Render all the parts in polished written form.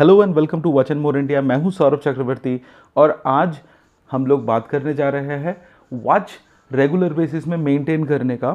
Hello and welcome to Watch and More India. मैं हूं सौरभ चक्रवर्ती और आज हम लोग बात करने जा रहे हैं वॉच रेगुलर बेसिस में मेंटेन करने का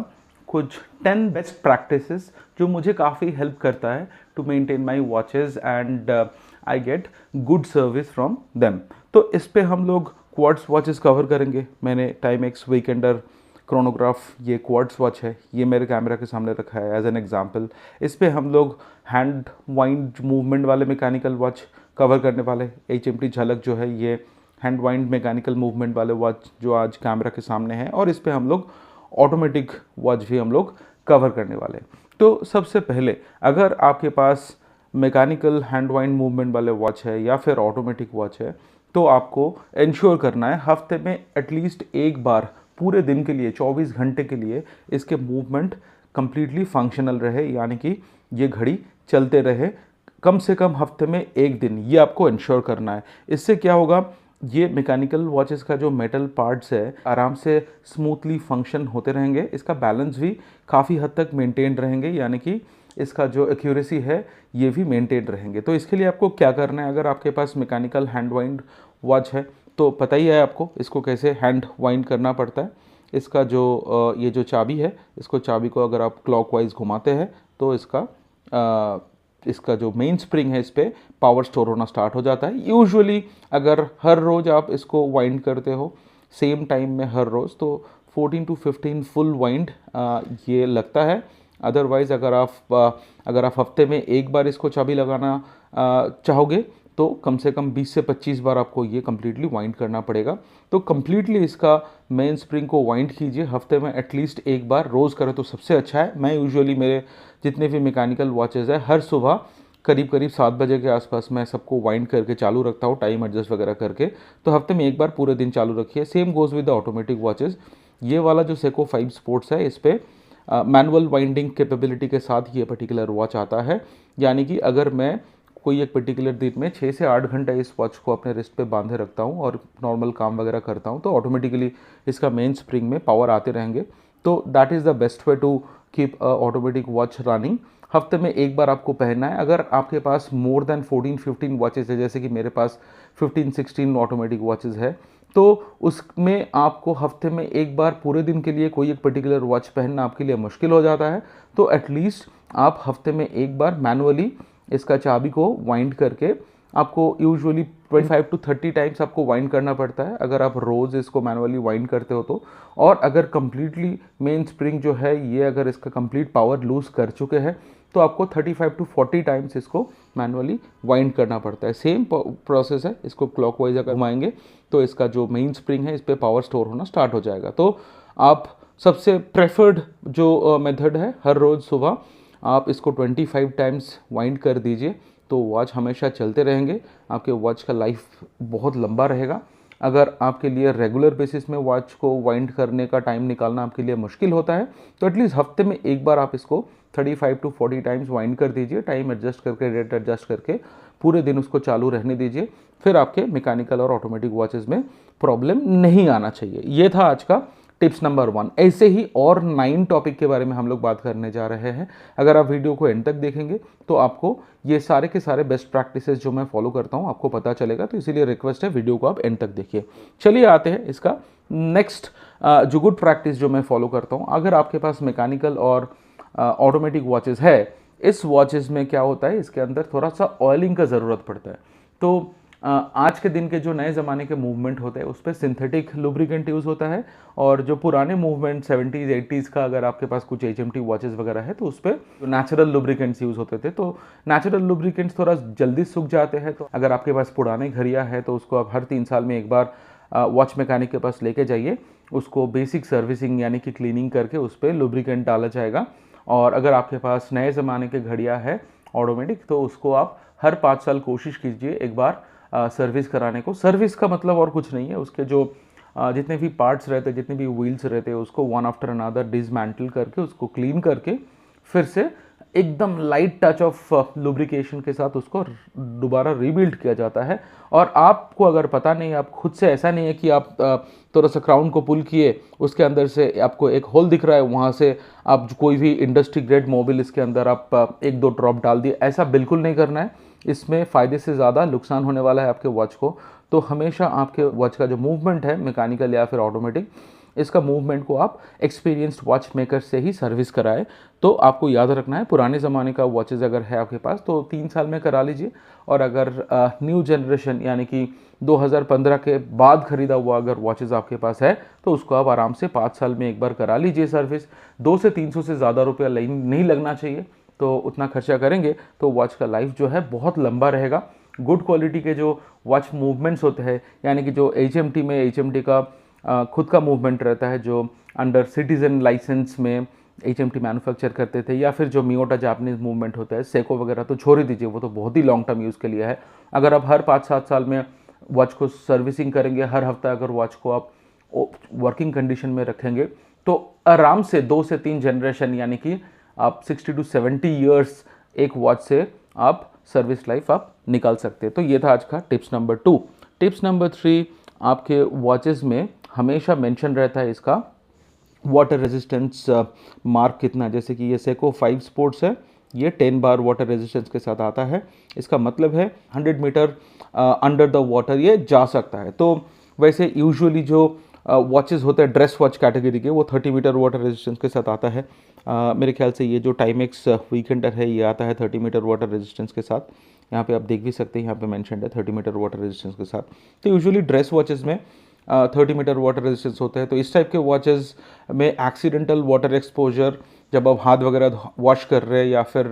कुछ 10 बेस्ट प्रैक्टिसेस जो मुझे काफ़ी हेल्प करता है to maintain my watches and I get good service from them. तो इस पे हम लोग क्वार्ट्स वॉचेस कवर करेंगे। मैंने टाइमेक्स वीकेंडर क्रोनोग्राफ, ये क्वार्ट्स वॉच है, ये मेरे कैमरा के सामने रखा है एज एन एग्जांपल। इस पे हम लोग हैंड वाइंड मूवमेंट वाले मैकेनिकल वॉच कवर करने वाले। HMT झलक जो है ये हैंड वाइंड मैकेनिकल मूवमेंट वाले वॉच जो आज कैमरा के सामने है, और इस पे हम लोग ऑटोमेटिक वॉच भी हम लोग कवर करने वाले। तो सबसे पहले अगर आपके पास मैकेनिकल हैंड वाइंड मूवमेंट वाले वॉच है या फिर ऑटोमेटिक वॉच है, तो आपको इंश्योर करना है हफ्ते में एटलीस्ट एक बार पूरे दिन के लिए 24 घंटे के लिए इसके मूवमेंट कंप्लीटली फंक्शनल रहे, यानी कि ये घड़ी चलते रहे कम से कम हफ्ते में एक दिन। ये आपको इंश्योर करना है। इससे क्या होगा, ये मैकेनिकल वॉचेस का जो मेटल पार्ट्स है आराम से स्मूथली फंक्शन होते रहेंगे, इसका बैलेंस भी काफ़ी हद तक मेंटेन रहेंगे, यानी कि इसका जो एक्यूरेसी है ये भी मेंटेन रहेंगे। तो इसके लिए आपको क्या करना है, अगर आपके पास मैकेनिकल हैंड वाइंड वॉच है तो पता ही है आपको इसको कैसे हैंड वाइंड करना पड़ता है। इसका जो ये जो चाबी है, इसको चाबी को अगर आप क्लॉकवाइज घुमाते हैं तो इसका जो मेन स्प्रिंग है इस पर पावर स्टोर होना स्टार्ट हो जाता है। यूजुअली अगर हर रोज़ आप इसको वाइंड करते हो सेम टाइम में हर रोज़, तो 14 to 15 फुल वाइंड ये लगता है। अदरवाइज़ अगर आप हफ्ते में एक बार इसको चाबी लगाना चाहोगे तो कम से कम 20 से 25 बार आपको ये कम्प्लीटली वाइंड करना पड़ेगा। तो कम्प्लीटली इसका मेन स्प्रिंग को वाइंड कीजिए हफ्ते में एटलीस्ट एक बार, रोज़ करें तो सबसे अच्छा है। मैं यूजुअली मेरे जितने भी मैकेनिकल वॉचेज़ है हर सुबह करीब 7 बजे के आसपास मैं सबको वाइंड करके चालू रखता हूँ, टाइम एडजस्ट वगैरह करके। तो हफ्ते में एक बार पूरे दिन चालू रखिए। Same goes with the automatic watches. ये वाला जो सेको 5 स्पोर्ट्स है इस पर मैनुअल वाइंडिंग कैपेबिलिटी के साथ ये पर्टिकुलर वॉच आता है, यानी कि अगर मैं कोई एक पर्टिकुलर दिन में 6 से 8 घंटे इस वॉच को अपने रिस्ट पे बांधे रखता हूँ और नॉर्मल काम वगैरह करता हूँ, तो ऑटोमेटिकली इसका मेन स्प्रिंग में पावर आते रहेंगे। तो that is the best way to keep automatic watch running. हफ्ते में एक बार आपको पहनना है। अगर आपके पास मोर देन 14-15 वॉचेज़ है, जैसे कि मेरे पास 15-16 ऑटोमेटिक वॉचेज़ है, तो उसमें आपको हफ्ते में एक बार पूरे दिन के लिए कोई एक पर्टिकुलर वॉच पहनना आपके लिए मुश्किल हो जाता है। तो एटलीस्ट आप हफ्ते में एक बार मैनुअली इसका चाबी को वाइंड करके, आपको यूजुअली 25 to 30 टाइम्स आपको वाइंड करना पड़ता है अगर आप रोज़ इसको मैनुअली वाइंड करते हो तो। और अगर कम्प्लीटली मेन स्प्रिंग जो है ये अगर इसका कंप्लीट पावर लूज़ कर चुके हैं तो आपको 35 to 40 टाइम्स इसको मैनुअली वाइंड करना पड़ता है। सेम प्रोसेस है, इसको क्लॉकवाइज अगर घुमाएंगे तो इसका जो मेन स्प्रिंग है इस पर पावर स्टोर होना स्टार्ट हो जाएगा। तो आप सबसे प्रेफर्ड जो मेथड है, हर रोज़ सुबह आप इसको 25 टाइम्स वाइंड कर दीजिए, तो वॉच हमेशा चलते रहेंगे। आपके वॉच का लाइफ बहुत लंबा रहेगा। अगर आपके लिए रेगुलर बेसिस में वॉच को वाइंड करने का टाइम निकालना आपके लिए मुश्किल होता है, तो एटलीस्ट हफ्ते में एक बार आप इसको 35 to 40 टाइम्स वाइंड कर दीजिए, टाइम एडजस्ट करके, रेट एडजस्ट करके पूरे दिन उसको चालू रहने दीजिए। फिर आपके मैकेनिकल और ऑटोमेटिक वॉचेज़ में प्रॉब्लम नहीं आना चाहिए। ये था आज का टिप्स नंबर 1। ऐसे ही और 9 टॉपिक के बारे में हम लोग बात करने जा रहे हैं। अगर आप वीडियो को एंड तक देखेंगे तो आपको ये सारे के सारे बेस्ट प्रैक्टिसेस जो मैं फॉलो करता हूँ आपको पता चलेगा। तो इसीलिए रिक्वेस्ट है वीडियो को आप एंड तक देखिए। चलिए आते हैं इसका नेक्स्ट जो गुड प्रैक्टिस जो मैं फॉलो करता हूँ। अगर आपके पास मैकेनिकल और ऑटोमेटिक वॉचेज़ है, इस वॉचेज़ में क्या होता है, इसके अंदर थोड़ा सा ऑयलिंग का ज़रूरत पड़ता है। तो आज के दिन के जो नए ज़माने के मूवमेंट होते हैं उस पर सिंथेटिक लुब्रिकेंट यूज़ होता है, और जो पुराने मूवमेंट 70s 80s का अगर आपके पास कुछ HMT वॉचेस वगैरह है तो उस पर नेचुरल लुब्रिकेंट्स यूज़ होते थे। तो नेचुरल लुब्रिकेंट्स थोड़ा जल्दी सूख जाते हैं। तो अगर आपके पास पुराने घड़ियाँ हैं तो उसको आप हर 3 साल में एक बार वॉच मैकेनिक के पास लेके जाइए, उसको बेसिक सर्विसिंग यानी कि क्लीनिंग करके उस पर लुब्रिकेंट डाला जाएगा। और अगर आपके पास नए ज़माने के घड़ियाँ है ऑटोमेटिक, तो उसको आप हर 5 साल कोशिश कीजिए एक बार सर्विस कराने को। सर्विस का मतलब और कुछ नहीं है, उसके जो जितने भी पार्ट्स रहते हैं, जितने भी व्हील्स रहते हैं, उसको वन आफ्टर अनदर डिसमेंटल करके उसको क्लीन करके फिर से एकदम लाइट टच ऑफ लुब्रिकेशन के साथ उसको दोबारा रीबिल्ड किया जाता है। और आपको अगर पता नहीं, आप खुद से, ऐसा नहीं है कि आप थोड़ा सा क्राउन को पुल किए, उसके अंदर से आपको एक होल दिख रहा है, वहाँ से आप कोई भी इंडस्ट्री ग्रेड मोबिल इसके अंदर आप 1-2 ड्रॉप डाल दिए, ऐसा बिल्कुल नहीं करना है। इसमें फ़ायदे से ज़्यादा नुकसान होने वाला है आपके वॉच को। तो हमेशा आपके वॉच का जो मूवमेंट है, मैकेनिकल या फिर ऑटोमेटिक, इसका मूवमेंट को आप एक्सपीरियंस्ड वॉच मेकर से ही सर्विस कराएं। तो आपको याद रखना है, पुराने ज़माने का वॉचेज़ अगर है आपके पास तो 3 साल में करा लीजिए, और अगर न्यू जनरेशन यानी कि 2015 के बाद ख़रीदा हुआ अगर वॉचेज़ आपके पास है तो उसको आप आराम से 5 साल में एक बार करा लीजिए सर्विस। 200 से 300 से ज़्यादा रुपया नहीं लगना चाहिए, तो उतना खर्चा करेंगे तो वॉच का लाइफ जो है बहुत लंबा रहेगा। गुड क्वालिटी के जो वॉच मूवमेंट्स होते हैं, यानी कि जो HMT में HMT का खुद का मूवमेंट रहता है, जो अंडर सिटीजन लाइसेंस में HMT मैन्युफैक्चर करते थे, या फिर जो मियोटा जापानीज मूवमेंट होता है, सेको वगैरह तो छोड़ ही दीजिए, वो तो बहुत ही लॉन्ग टर्म यूज़ के लिए है। अगर आप हर 5-7 साल में वॉच को सर्विसिंग करेंगे, हर हफ्ता अगर वॉच को आप वर्किंग कंडीशन में रखेंगे, तो आराम से 2 से 3 जनरेशन यानी कि आप 60 to 70 ईयर्स एक वॉच से आप सर्विस लाइफ आप निकाल सकते हैं। तो ये था आज का टिप्स नंबर 2। टिप्स नंबर 3, आपके वॉचेस में हमेशा मेंशन रहता है इसका वाटर रेजिस्टेंस मार्क कितना। जैसे कि ये सेको 5 स्पोर्ट्स है, ये 10 बार वाटर रेजिस्टेंस के साथ आता है। इसका मतलब है 100 मीटर अंडर द वाटर ये जा सकता है। तो वैसे यूजुअली जो वॉचेस होते हैं ड्रेस वॉच कैटेगरी के, वो 30 मीटर वाटर रेजिस्टेंस के साथ आता है। मेरे ख्याल से ये जो टाइमेक्स वीकेंडर है ये आता है 30 मीटर वाटर रेजिस्टेंस के साथ। यहाँ पे आप देख भी सकते हैं, यहाँ पे मेंशन्ड है 30 मीटर वाटर रेजिस्टेंस के साथ। तो यूजुअली ड्रेस वॉचेस में 30 मीटर वाटर रेजिस्टेंस होता है। तो इस टाइप के वॉचेस में एक्सीडेंटल वाटर एक्सपोजर, जब आप हाथ वगैरह वॉश कर रहे हैं या फिर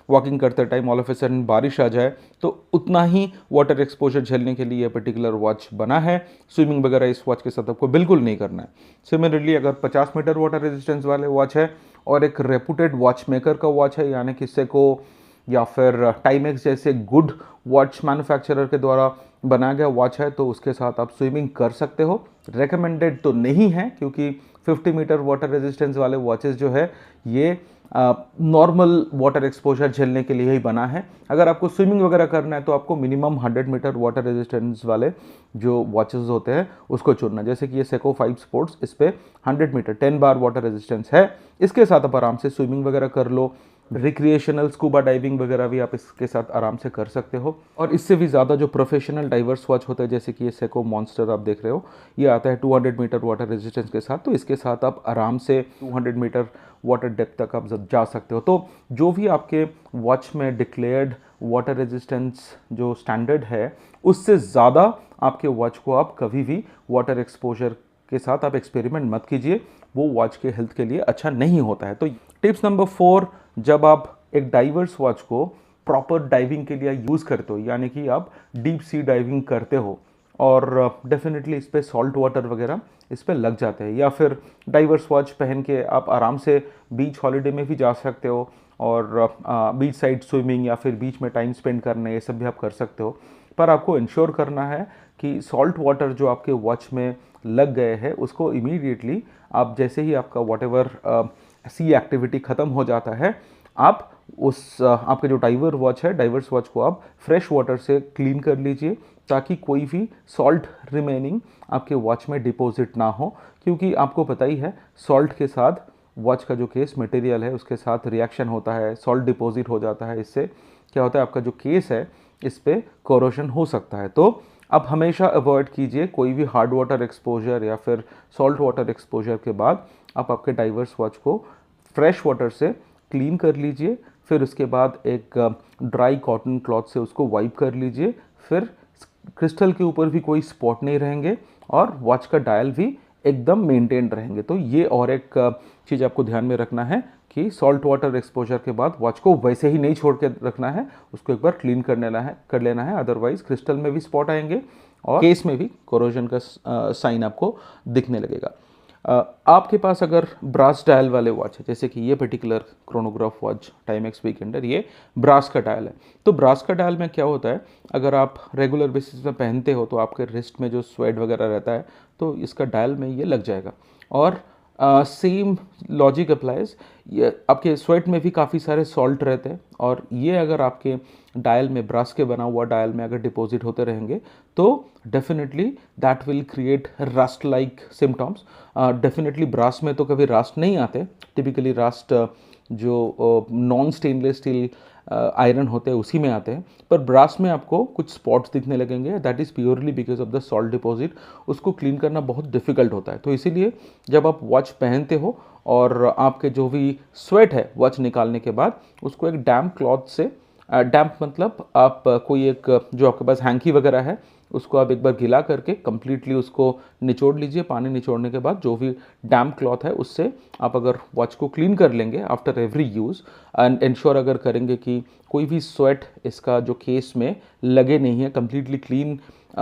वॉकिंग करते time all of a sudden बारिश आ जाए, तो उतना ही वाटर एक्सपोजर झेलने के लिए यह पर्टिकुलर वॉच बना है। स्विमिंग वगैरह इस वॉच के साथ आपको बिल्कुल नहीं करना है। सिमिलरली अगर 50 मीटर वाटर रेजिस्टेंस वाले वॉच है और एक रेपुटेड वॉच मेकर का वॉच है, यानी कि सेको या फिर टाइमेक्स जैसे गुड वॉच मैन्युफैक्चरर के द्वारा बनाया गया वॉच है, तो उसके साथ आप स्विमिंग कर सकते हो। रेकमेंडेड तो नहीं है, क्योंकि 50 मीटर वाटर रेजिस्टेंस वाले वॉचेस जो है ये नॉर्मल वाटर एक्सपोजर झेलने के लिए ही बना है। अगर आपको स्विमिंग वगैरह करना है तो आपको मिनिमम 100 मीटर वाटर रेजिस्टेंस वाले जो वॉचेस होते हैं उसको चुनना। जैसे कि ये सेको 5 स्पोर्ट्स, इस पर 100 मीटर 10 बार वाटर रेजिस्टेंस है। इसके साथ आप आराम से स्विमिंग वगैरह कर लो, रिक्रिएशनल स्कूबा डाइविंग वगैरह भी आप इसके साथ आराम से कर सकते हो। और इससे भी ज़्यादा जो प्रोफेशनल डाइवर्स वॉच होता है, जैसे कि ये सेको मॉन्स्टर आप देख रहे हो, ये आता है 200 मीटर वाटर रेजिस्टेंस के साथ। तो इसके साथ आप आराम से 200 मीटर वाटर डेप्थ तक आप जा सकते हो। तो जो भी आपके वॉच में डिक्लेयर्ड वाटर रेजिस्टेंस जो स्टैंडर्ड है, उससे ज़्यादा आपके वॉच को आप कभी भी वाटर एक्सपोजर के साथ आप एक्सपेरिमेंट मत कीजिए, वो वॉच के हेल्थ के लिए अच्छा नहीं होता है। तो टिप्स नंबर 4, जब आप एक डाइवर्स वॉच को प्रॉपर डाइविंग के लिए यूज़ करते हो, यानी कि आप डीप सी डाइविंग करते हो और डेफिनेटली इस पर सॉल्ट वाटर वगैरह इस पर लग जाते हैं, या फिर डाइवर्स वॉच पहन के आप आराम से बीच हॉलीडे में भी जा सकते हो और बीच साइड स्विमिंग या फिर बीच में टाइम स्पेंड करना, ये सब भी आप कर सकते हो। पर आपको इंश्योर करना है कि सॉल्ट वाटर जो आपके वॉच में लग गए हैं उसको इमीडिएटली आप, जैसे ही आपका वॉटेवर सी एक्टिविटी ख़त्म हो जाता है, आप उस आपके जो डाइवर्स वॉच को आप फ्रेश वाटर से क्लीन कर लीजिए, ताकि कोई भी सॉल्ट रिमेनिंग आपके वॉच में डिपॉजिट ना हो। क्योंकि आपको पता ही है, सॉल्ट के साथ वॉच का जो केस मटेरियल है उसके साथ रिएक्शन होता है, सॉल्ट डिपॉजिट हो जाता है। इससे क्या होता है, आपका जो केस है इस पर कोरोजन हो सकता है। तो आप हमेशा अवॉइड कीजिए कोई भी हार्ड वाटर एक्सपोजर या फिर सॉल्ट वाटर एक्सपोजर के बाद आप आपके डाइवर्स वॉच को फ्रेश वाटर से क्लीन कर लीजिए। फिर उसके बाद एक ड्राई कॉटन क्लॉथ से उसको वाइप कर लीजिए। फिर क्रिस्टल के ऊपर भी कोई स्पॉट नहीं रहेंगे और वॉच का डायल भी एकदम मेंटेन रहेंगे। तो ये और एक चीज़ आपको ध्यान में रखना है कि सॉल्ट वाटर एक्सपोजर के बाद वॉच को वैसे ही नहीं छोड़ के रखना है, उसको एक बार क्लीन कर लेना है। अदरवाइज क्रिस्टल में भी स्पॉट आएंगे और केस में भी कोरोजन का साइन आपको दिखने लगेगा। आपके पास अगर ब्रास डायल वाले वॉच है, जैसे कि ये particular chronograph watch Timex Weekender, ये ब्रास का डायल है। तो ब्रास का डायल में क्या होता है, अगर आप रेगुलर बेसिस में पहनते हो तो आपके रिस्ट में जो स्वेट वगैरह रहता है तो इसका डायल में ये लग जाएगा। और सेम लॉजिक अप्लाइज, ये आपके स्वेट में भी काफ़ी सारे सॉल्ट रहते हैं और ये अगर आपके डायल में, ब्रास के बना हुआ डायल में अगर डिपॉजिट होते रहेंगे तो definitely that will create rust like symptoms. Definitely brass में तो कभी रस्ट नहीं आते, टिपिकली रस्ट जो नॉन स्टेनलेस स्टील आयरन होते हैं उसी में आते हैं, पर ब्रास में आपको कुछ स्पॉट्स दिखने लगेंगे, that is purely because of the salt deposit. उसको क्लीन करना बहुत डिफिकल्ट होता है। तो इसीलिए जब आप वॉच पहनते हो और आपके जो भी स्वेट है वॉच निकालने के बाद, उसको एक डैम्प क्लॉथ से, डैम्प मतलब आप कोई एक जो आपके पास हैंकी वगैरह है उसको आप एक बार गीला करके कंप्लीटली उसको निचोड़ लीजिए। पानी निचोड़ने के बाद जो भी डैम्प क्लॉथ है उससे आप अगर वॉच को क्लीन कर लेंगे after every use, and ensure अगर करेंगे कि कोई भी स्वेट इसका जो केस में लगे नहीं है, कंप्लीटली क्लीन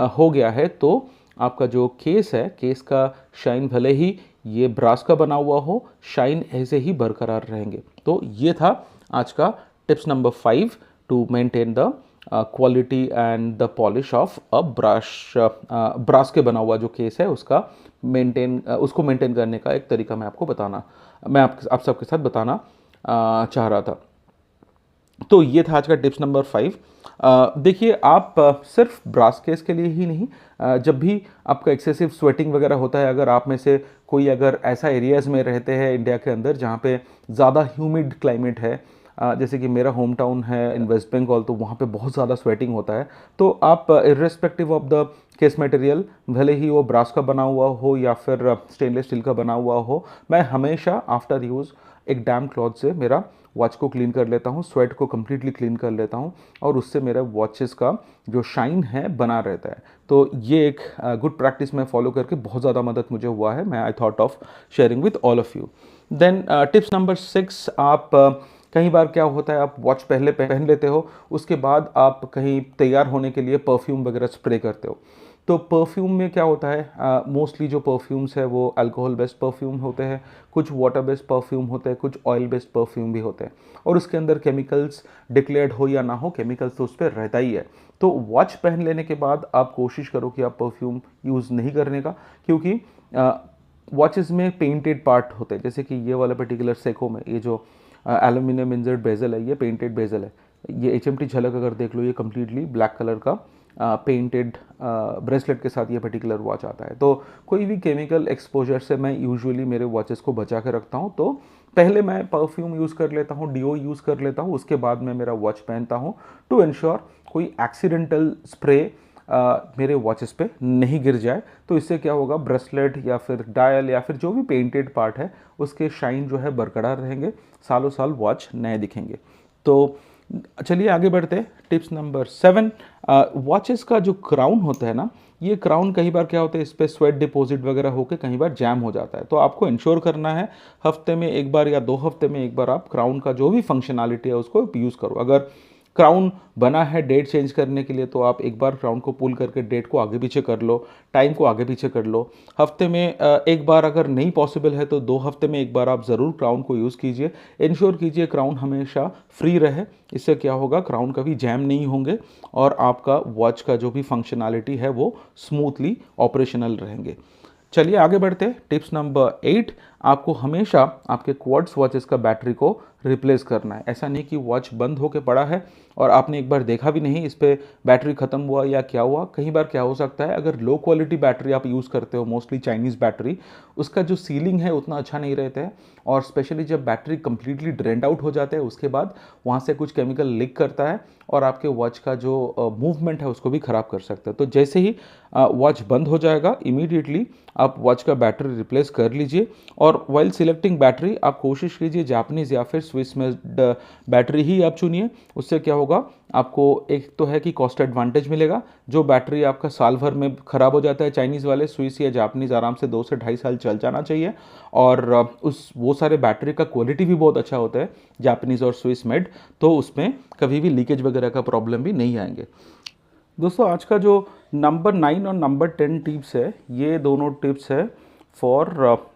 हो गया है, तो आपका जो केस है, केस का शाइन भले ही ये ब्रास का बना हुआ हो, शाइन ऐसे ही बरकरार रहेंगे। तो ये था आज का tips number 5 to maintain the quality and the polish of a brush. Brass के बना हुआ जो केस है उसका उसको मेंटेन करने का एक तरीका मैं आप सबके साथ बताना चाह रहा था। तो ये था आज का टिप्स नंबर 5। देखिए, आप सिर्फ ब्रास केस के लिए ही नहीं, जब भी आपका एक्सेसिव स्वेटिंग वगैरह होता है, अगर आप में से कोई अगर ऐसा एरियाज़ में रहते हैं इंडिया के अंदर जहाँ पे ज़्यादा ह्यूमिड क्लाइमेट है, जैसे कि मेरा होम टाउन है इन वेस्ट बंगाल, तो वहाँ पे बहुत ज़्यादा स्वेटिंग होता है, तो आप irrespective of the case material, भले ही वो ब्रास का बना हुआ हो या फिर स्टेनलेस स्टील का बना हुआ हो, मैं हमेशा आफ्टर यूज़ एक डैम्प क्लॉथ से मेरा वॉच को क्लीन कर लेता हूँ, स्वेट को कम्प्लीटली क्लीन कर लेता हूँ, और उससे मेरा वॉचेस का जो शाइन है बना रहता है। तो ये एक गुड प्रैक्टिस मैं फॉलो करके बहुत ज़्यादा मदद मुझे हुआ है। मैं I thought of sharing with all of you. Then tips number 6, आप कई बार क्या होता है, आप वॉच पहले पहन लेते हो, उसके बाद आप कहीं तैयार होने के लिए परफ्यूम वगैरह स्प्रे करते हो। तो परफ्यूम में क्या होता है, मोस्टली जो परफ्यूम्स है वो अल्कोहल बेस्ड परफ्यूम होते हैं, कुछ वाटर बेस्ड परफ्यूम होते हैं, कुछ ऑयल बेस्ड परफ्यूम भी होते हैं, और उसके अंदर केमिकल्स डिक्लेयर्ड हो या ना हो, केमिकल्स तो उस पर रहता ही है। तो वॉच पहन लेने के बाद आप कोशिश करो कि आप परफ्यूम यूज़ नहीं करने का, क्योंकि वॉचेस में पेंटेड पार्ट होते हैं, जैसे कि ये वाला पर्टिकुलर सेको में ये जो एल्यूमिनियम इंजर्ड बेजल है, ये पेंटेड बेजल है। ये HMT झलक अगर देख लो, ये कम्प्लीटली ब्लैक कलर का पेंटेड ब्रेसलेट के साथ ये पर्टिकुलर वॉच आता है। तो कोई भी केमिकल एक्सपोजर से मैं यूजुअली मेरे वॉचेस को बचा के रखता हूँ। तो पहले मैं परफ्यूम यूज़ कर लेता हूँ, डीओ यूज़ कर लेता हूँ, उसके बाद मैं मेरा वॉच पहनता हूँ, टू इंश्योर कोई एक्सीडेंटल स्प्रे मेरे वॉचेस पे नहीं गिर जाए। तो इससे क्या होगा, ब्रेसलेट या फिर डायल या फिर जो भी पेंटेड पार्ट है उसके शाइन जो है बरकरार रहेंगे, सालों साल वॉच नए दिखेंगे। तो चलिए आगे बढ़ते। टिप्स नंबर 7, वॉचेस का जो क्राउन होता है ना, ये क्राउन कई बार क्या होता है, इस पर स्वेट डिपॉजिट वगैरह होकर कई बार जैम हो जाता है। तो आपको इंश्योर करना है हफ्ते में एक बार या 2 हफ्ते में एक बार आप क्राउन का जो भी फंक्शनैलिटी है उसको यूज़ करो। अगर क्राउन बना है डेट चेंज करने के लिए, तो आप एक बार क्राउन को पुल करके डेट को आगे पीछे कर लो, टाइम को आगे पीछे कर लो। हफ्ते में एक बार अगर नहीं पॉसिबल है तो 2 हफ्ते में एक बार आप ज़रूर क्राउन को यूज़ कीजिए। इंश्योर कीजिए क्राउन हमेशा फ्री रहे। इससे क्या होगा, क्राउन कभी जैम नहीं होंगे और आपका वॉच का जो भी फंक्शनैलिटी है वो स्मूथली ऑपरेशनल रहेंगे। चलिए आगे बढ़ते हैं। टिप्स नंबर 8, आपको हमेशा आपके क्वार्ट्स वॉचेस का बैटरी को रिप्लेस करना है। ऐसा नहीं कि वॉच बंद होकर पड़ा है और आपने एक बार देखा भी नहीं इस पर बैटरी ख़त्म हुआ या क्या हुआ। कई बार क्या हो सकता है, अगर लो क्वालिटी बैटरी आप यूज़ करते हो, मोस्टली चाइनीज़ बैटरी, उसका जो सीलिंग है उतना अच्छा नहीं रहता है, और स्पेशली जब बैटरी कंप्लीटली ड्रेंड आउट हो जाते हैं उसके बाद वहाँ से कुछ केमिकल लीक करता है और आपके वॉच का जो मूवमेंट है उसको भी ख़राब कर सकता है। तो जैसे ही वॉच बंद हो जाएगा, इमीडिएटली आप वॉच का बैटरी रिप्लेस कर लीजिए। और वाइल सिलेक्टिंग बैटरी आप कोशिश कीजिए जापानीज़ या फिर स्विस मेड बैटरी ही आप चुनिए। उससे क्या होगा, आपको एक तो है कि कॉस्ट एडवांटेज मिलेगा। जो बैटरी आपका साल भर में ख़राब हो जाता है चाइनीज़ वाले, स्विस या जापानीज़ आराम से 2 से 2.5 साल चल जाना चाहिए। और वो सारे बैटरी का क्वालिटी भी बहुत अच्छा होता है जापानीज़ और स्विस मेड, तो उसमें कभी भी लीकेज वगैरह का प्रॉब्लम भी नहीं आएंगे। दोस्तों, आज का जो नंबर 9 और नंबर 10 टिप्स है, ये दोनों टिप्स है for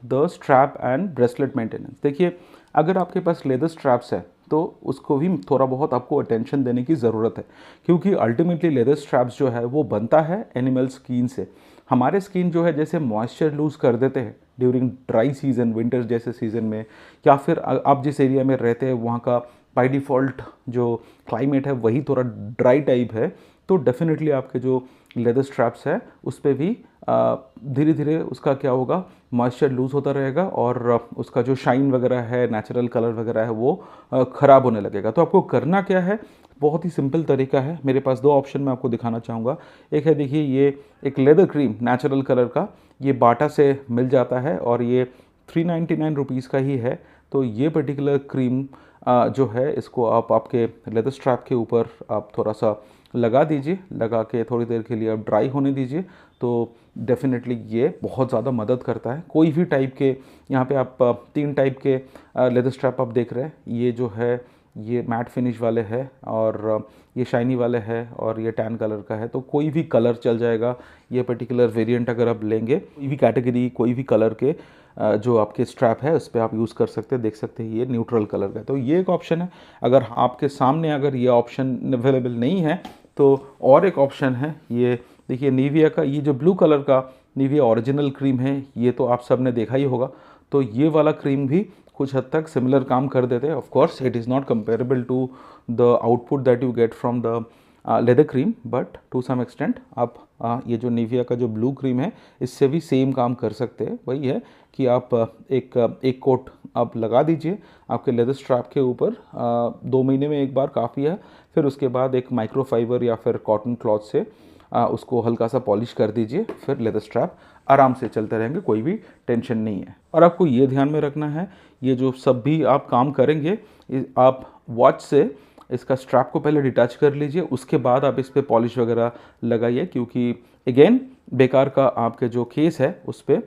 the strap and bracelet maintenance. देखिए, अगर आपके पास लेदर स्ट्रैप्स है तो उसको भी थोड़ा बहुत आपको अटेंशन देने की ज़रूरत है, क्योंकि अल्टीमेटली लेदर स्ट्रैप्स जो है वो बनता है एनिमल स्किन से। हमारे स्किन जो है जैसे मॉइस्चर लूज़ कर देते हैं ड्यूरिंग ड्राई सीजन, विंटर्स जैसे सीज़न में, या फिर आप जिस एरिया में रहते हैं वहाँ का बाय डिफ़ॉल्ट जो क्लाइमेट है वही थोड़ा ड्राई टाइप है, तो डेफिनेटली आपके जो लेदर स्ट्रैप्स है उस पर भी धीरे धीरे उसका क्या होगा, मॉइस्चर लूज़ होता रहेगा और उसका जो शाइन वगैरह है, नेचुरल कलर वगैरह है, वो ख़राब होने लगेगा। तो आपको करना क्या है, बहुत ही सिंपल तरीका है। मेरे पास दो ऑप्शन मैं आपको दिखाना चाहूँगा। एक है, देखिए ये एक लेदर क्रीम नेचुरल कलर का, ये बाटा से मिल जाता है और ये 399 रुपीज़ का ही है। तो ये पर्टिकुलर क्रीम जो है इसको आप आपके लेदर स्ट्रैप के ऊपर आप थोड़ा सा लगा दीजिए, लगा के थोड़ी देर के लिए आप ड्राई होने दीजिए। तो डेफिनेटली ये बहुत ज़्यादा मदद करता है। कोई भी टाइप के, यहाँ पे आप 3 टाइप के लेदर स्ट्रैप आप देख रहे हैं। ये जो है ये मैट फिनिश वाले है और ये शाइनी वाले है और ये टैन कलर का है। तो कोई भी कलर चल जाएगा। ये पर्टिकुलर वेरिएंट अगर आप लेंगे, कोई भी कैटेगरी, कोई भी कलर के जो आपके स्ट्रैप है उस पर आप यूज़ कर सकते हैं। देख सकते हैं ये न्यूट्रल कलर का है। तो ये एक ऑप्शन है। अगर आपके सामने अगर ये ऑप्शन अवेलेबल नहीं है तो और एक ऑप्शन है, ये देखिए निविया का ये जो ब्लू कलर का निविया ओरिजिनल क्रीम है, ये तो आप सब ने देखा ही होगा। तो ये वाला क्रीम भी कुछ हद तक सिमिलर काम कर देते हैं। Of course it is not comparable to the output that you get from the leather cream, but to some extent आप ये जो निविया का जो ब्लू क्रीम है इससे भी सेम काम कर सकते हैं। वही है कि आप एक कोट आप लगा दीजिए आपके लेदर स्ट्रैप के ऊपर, 2 महीने में एक बार काफ़ी है। फिर उसके बाद एक माइक्रोफाइबर या फिर कॉटन क्लॉथ से उसको हल्का सा पॉलिश कर दीजिए। फिर लेदर स्ट्रैप आराम से चलते रहेंगे, कोई भी टेंशन नहीं है। और आपको ये ध्यान में रखना है, ये जो सब भी आप काम करेंगे, आप वॉच से इसका स्ट्रैप को पहले डिटैच कर लीजिए, उसके बाद आप इस पर पॉलिश वगैरह लगाइए। क्योंकि अगेन बेकार का आपके जो केस है उस पर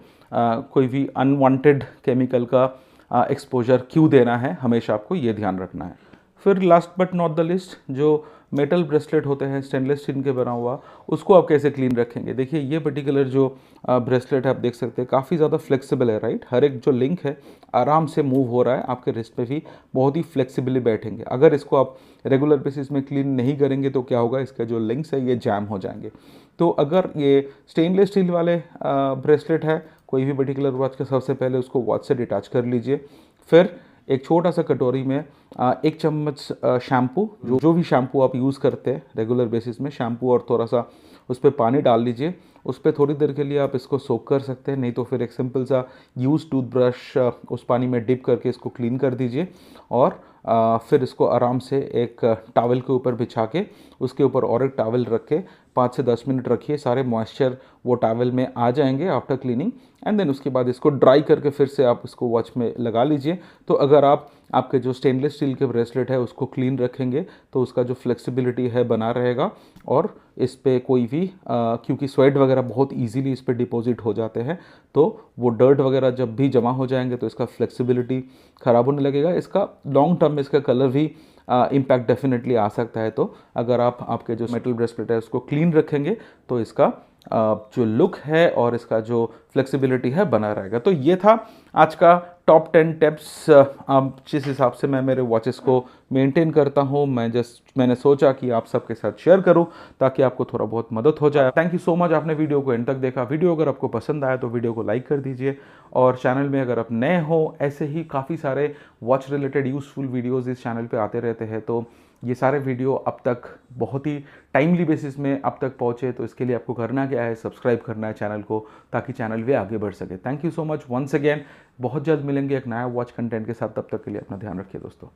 कोई भी अनवांटेड केमिकल का एक्सपोजर क्यों देना है, हमेशा आपको ये ध्यान रखना है। फिर last but not the list, जो मेटल ब्रेसलेट होते हैं स्टेनलेस स्टील के बना हुआ, उसको आप कैसे क्लीन रखेंगे। देखिए ये पर्टिकुलर जो ब्रेसलेट है आप देख सकते हैं काफ़ी ज़्यादा फ्लेक्सिबल है, राइट। हर एक जो लिंक है आराम से मूव हो रहा है, आपके रिस्ट पे भी बहुत ही फ्लेक्सिबली बैठेंगे। अगर इसको आप रेगुलर बेसिस में क्लीन नहीं करेंगे तो क्या होगा, इसके जो लिंक्स है ये जैम हो जाएंगे। तो अगर ये स्टेनलेस स्टील वाले ब्रेसलेट है कोई भी पर्टिकुलर वॉच का, सबसे पहले उसको वॉच से डिटैच कर लीजिए। फिर एक छोटा सा कटोरी में 1 चम्मच शैम्पू, जो भी शैम्पू आप यूज़ करते हैं रेगुलर बेसिस में, शैम्पू और थोड़ा सा उस पर पानी डाल लीजिए। उस पर थोड़ी देर के लिए आप इसको सोक कर सकते हैं, नहीं तो फिर एक सिंपल सा यूज़ टूथब्रश उस पानी में डिप करके इसको क्लीन कर दीजिए। और फिर इसको आराम से एक टॉवल के ऊपर बिछा के उसके ऊपर और एक टॉवल रख के 5 से 10 मिनट रखिए। सारे मॉइस्चर वो टॉवल में आ जाएंगे आफ्टर क्लीनिंग। एंड देन उसके बाद इसको ड्राई करके फिर से आप इसको वॉच में लगा लीजिए। तो अगर आप आपके जो स्टेनलेस स्टील के ब्रेसलेट है उसको क्लीन रखेंगे तो उसका जो फ्लेक्सिबिलिटी है बना रहेगा। और इस पर कोई भी क्योंकि स्वेट वगैरह बहुत इजीली इस पर डिपॉजिट हो जाते हैं, तो वो डर्ट वगैरह जब भी जमा हो जाएंगे तो इसका फ्लेक्सिबिलिटी ख़राब होने लगेगा। इसका लॉन्ग टर्म में इसका कलर भी इम्पैक्ट डेफिनेटली आ सकता है। तो अगर आप आपके जो मेटल ब्रेसलेट है उसको क्लीन रखेंगे तो इसका जो लुक है और इसका जो फ्लेक्सिबिलिटी है बना रहेगा। तो ये था आज का टॉप 10 टिप्स। जिस हिसाब से मैं मेरे वॉचेस को मेंटेन करता हूँ, मैंने सोचा कि आप सबके साथ शेयर करूँ ताकि आपको थोड़ा बहुत मदद हो जाए। थैंक यू सो मच, आपने वीडियो को एंड तक देखा। वीडियो अगर आपको पसंद आया तो वीडियो को लाइक कर दीजिए। और चैनल में अगर आप नए हो, ऐसे ही काफ़ी सारे वॉच रिलेटेड यूज़फुल वीडियोज़ इस चैनल पर आते रहते हैं। तो ये सारे वीडियो अब तक बहुत ही टाइमली बेसिस में अब तक पहुँचे, तो इसके लिए आपको करना क्या है, सब्सक्राइब करना है चैनल को ताकि चैनल भी आगे बढ़ सके। Thank you so much once again. बहुत जल्द मिलेंगे एक नया वॉच कंटेंट के साथ, तब तक के लिए अपना ध्यान रखिए दोस्तों।